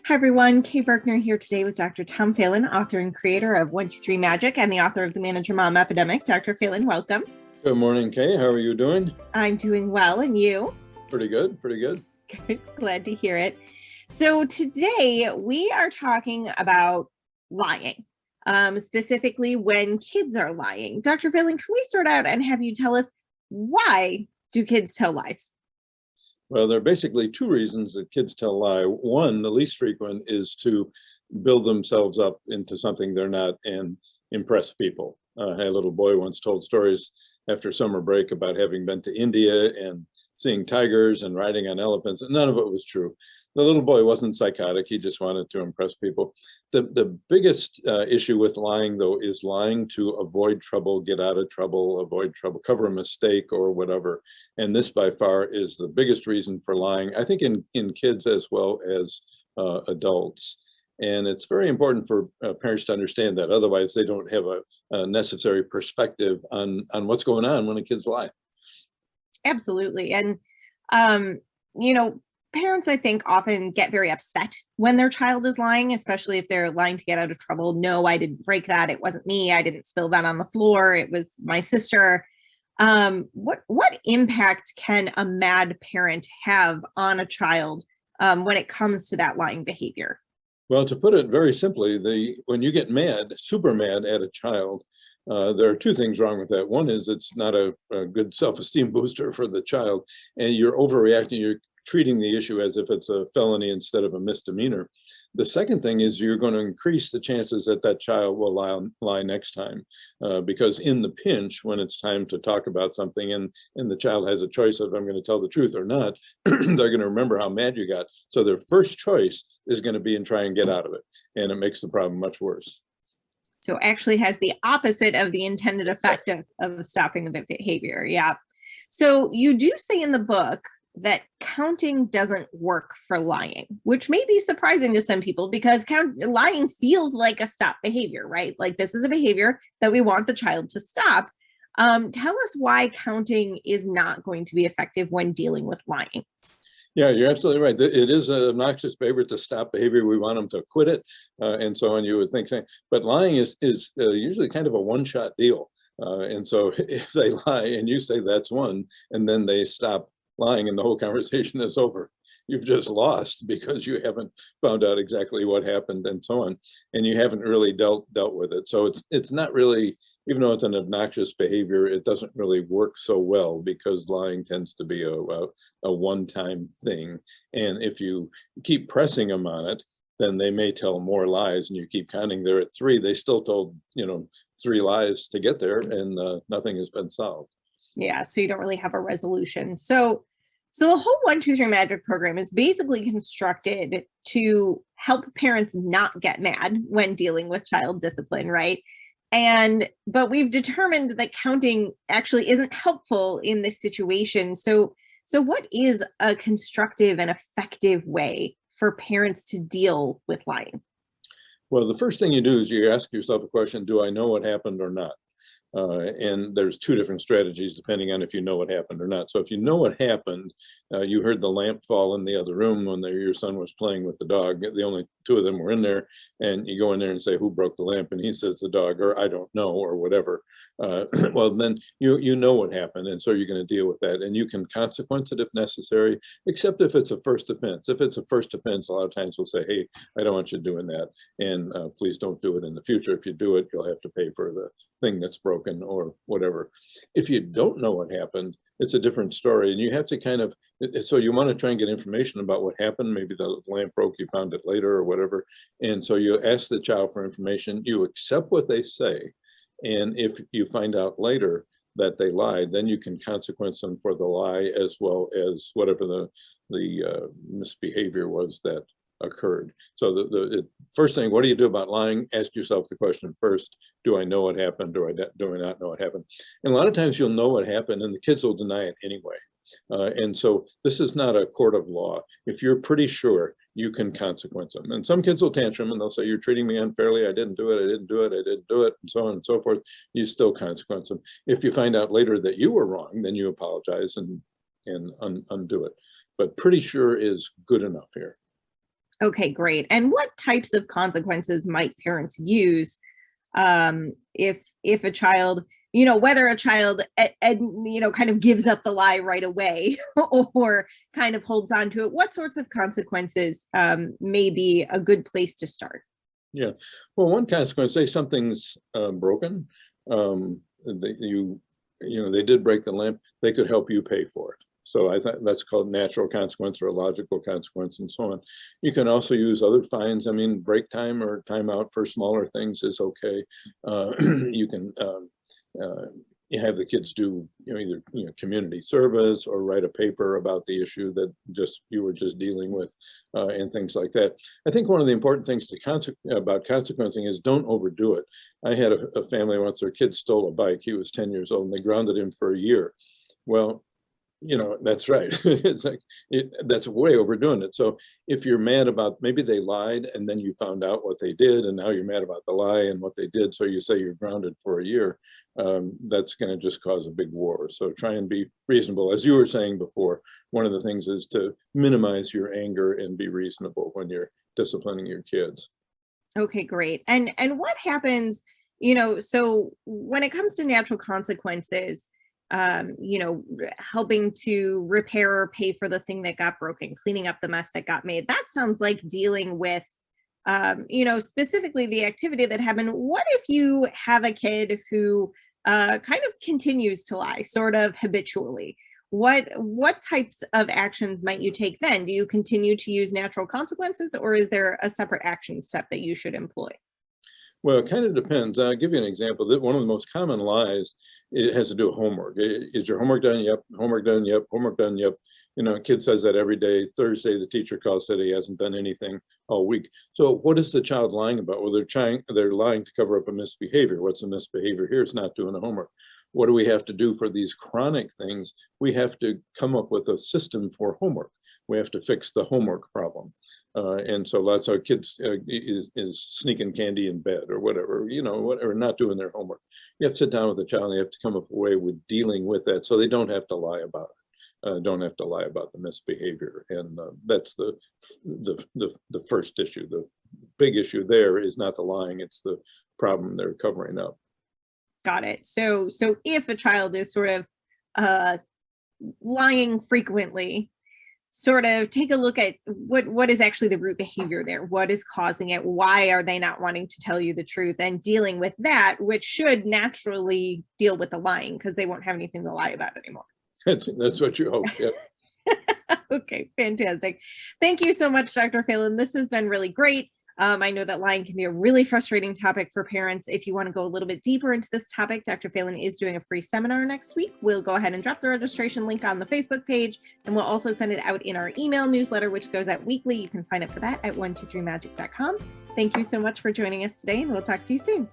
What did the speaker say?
Hi everyone, Kay Berkner here today with Dr. Tom Phelan, author and creator of 123 Magic and the author of The Manager Mom Epidemic. Dr. Phelan, welcome. Good morning, Kay. How are you doing? I'm doing well, and you? Pretty good, pretty good. Good, glad to hear it. So today we are talking about lying, specifically when kids are lying. Dr. Phelan, can we start out and have you tell us why do kids tell lies? Well, there are basically two reasons that kids tell a lie. One, the least frequent, is to build themselves up into something they're not and impress people. I had a little boy once told stories after summer break about having been to India and seeing tigers and riding on elephants, and none of it was true. The little boy wasn't psychotic. He just wanted to impress people. The biggest issue with lying, though, is lying to avoid trouble, get out of trouble, avoid trouble, cover a mistake or whatever. And this by far is the biggest reason for lying, I think, in kids as well as adults. And it's very important for parents to understand that. Otherwise, they don't have a necessary perspective on what's going on when a kid's lie. Absolutely. And, parents, I think, often get very upset when their child is lying, especially if they're lying to get out of trouble. No, I didn't break that. It wasn't me. I didn't spill that on the floor. It was my sister. What impact can a mad parent have on a child when it comes to that lying behavior? Well, to put it very simply, when you get mad, super mad at a child, there are two things wrong with that. One is it's not a good self-esteem booster for the child, and you're overreacting. You're treating the issue as if it's a felony instead of a misdemeanor. The second thing is you're going to increase the chances that that child will lie next time, because in the pinch, when it's time to talk about something and the child has a choice of I'm going to tell the truth or not, they're going to remember how mad you got. So their first choice is going to be and try and get out of it. And it makes the problem much worse. So actually has the opposite of the intended effect of stopping the behavior. Yeah. So you do say in the book that counting doesn't work for lying, which may be surprising to some people because lying feels like a stop behavior, right? Like this is a behavior that we want the child to stop. Tell us why counting is not going to be effective when dealing with lying. Yeah, you're absolutely right. It is an obnoxious behavior to stop behavior. We want them to quit it and so on, you would think. But lying is usually kind of a one-shot deal. And so if they lie and you say that's one, and then they stop lying and the whole conversation is over, you've just lost because you haven't found out exactly what happened and so on, and you haven't really dealt with it. So it's not really, even though it's an obnoxious behavior, it doesn't really work so well because lying tends to be a one-time thing. And if you keep pressing them on it, then they may tell more lies, and you keep counting. They're at 3. They still told 3 lies to get there, and nothing has been solved. Yeah, so you don't really have a resolution. So the whole 123 Magic program is basically constructed to help parents not get mad when dealing with child discipline, right? But we've determined that counting actually isn't helpful in this situation. So what is a constructive and effective way for parents to deal with lying? Well, the first thing you do is you ask yourself the question, do I know what happened or not? And there's 2 different strategies depending on if you know what happened or not. So if you know what happened, you heard the lamp fall in the other room when your son was playing with the dog. The only 2 of them were in there, and you go in there and say, who broke the lamp? And he says the dog, or I don't know, or whatever. Well, then you know what happened, and so you're going to deal with that, and you can consequence it if necessary, except if it's a first offense. If it's a first offense, a lot of times we'll say, hey, I don't want you doing that, and please don't do it in the future. If you do it, you'll have to pay for the thing that's broken or whatever. If you don't know what happened, it's a different story, and you have to kind of, so you want to try and get information about what happened. Maybe the lamp broke, you found it later or whatever, and so you ask the child for information. You accept what they say, and if you find out later that they lied, then you can consequence them for the lie as well as whatever the misbehavior was that occurred. So the first thing, what do you do about lying? Ask yourself the question first, do I know what happened, or do I not know what happened? And a lot of times you'll know what happened and the kids will deny it anyway. And so this is not a court of law. If you're pretty sure, you can consequence them. And some kids will tantrum and they'll say, you're treating me unfairly. I didn't do it. I didn't do it. I didn't do it. And so on and so forth. You still consequence them. If you find out later that you were wrong, then you apologize and undo it. But pretty sure is good enough here. Okay, great. And what types of consequences might parents use if a child, whether a child, kind of gives up the lie right away or kind of holds on to it? What sorts of consequences may be a good place to start? Yeah. Well, one consequence, say something's broken, they did break the lamp, they could help you pay for it. So I thought that's called natural consequence or a logical consequence and so on. You can also use other fines. I mean, break time or timeout for smaller things is okay. You can you have the kids do either community service or write a paper about the issue that you were just dealing with, and things like that. I think one of the important things about consequencing is don't overdo it. I had a family once, their kid stole a bike. He was 10 years old and they grounded him for a year. Well, that's right. It's like that's way overdoing it. So if you're mad about, maybe they lied and then you found out what they did and now you're mad about the lie and what they did, so you say you're grounded for a year, that's going to just cause a big war. So try and be reasonable. As you were saying before, one of the things is to minimize your anger and be reasonable when you're disciplining your kids. Okay, great. And what happens, so when it comes to natural consequences, helping to repair or pay for the thing that got broken, cleaning up the mess that got made, that sounds like dealing with, specifically the activity that happened. What if you have a kid who kind of continues to lie, sort of habitually? What types of actions might you take then? Do you continue to use natural consequences, or is there a separate action step that you should employ? Well, it kind of depends. I'll give you an example. That one of the most common lies, it has to do with homework. Is your homework done? Yep. Homework done? Yep. Homework done? Yep. A kid says that every day. Thursday, the teacher calls, said he hasn't done anything all week. So what is the child lying about? Well, they're lying to cover up a misbehavior. What's the misbehavior here? It's not doing the homework. What do we have to do for these chronic things? We have to come up with a system for homework. We have to fix the homework problem. And so lots of kids is sneaking candy in bed or whatever, whatever, not doing their homework. You have to sit down with the child and you have to come up with a way with dealing with that so they don't have to lie about it, don't have to lie about the misbehavior. And that's the first issue. The big issue there is not the lying, it's the problem they're covering up. Got it. So if a child is sort of lying frequently, sort of take a look at what is actually the root behavior there. What is causing it? Why are they not wanting to tell you the truth? And dealing with that, which should naturally deal with the lying because they won't have anything to lie about anymore. That's what you hope. Yeah. Okay, fantastic. Thank you so much, Dr. Phelan. This has been really great. I know that lying can be a really frustrating topic for parents. If you want to go a little bit deeper into this topic, Dr. Phelan is doing a free seminar next week. We'll go ahead and drop the registration link on the Facebook page, and we'll also send it out in our email newsletter, which goes out weekly. You can sign up for that at 123magic.com. Thank you so much for joining us today, and we'll talk to you soon.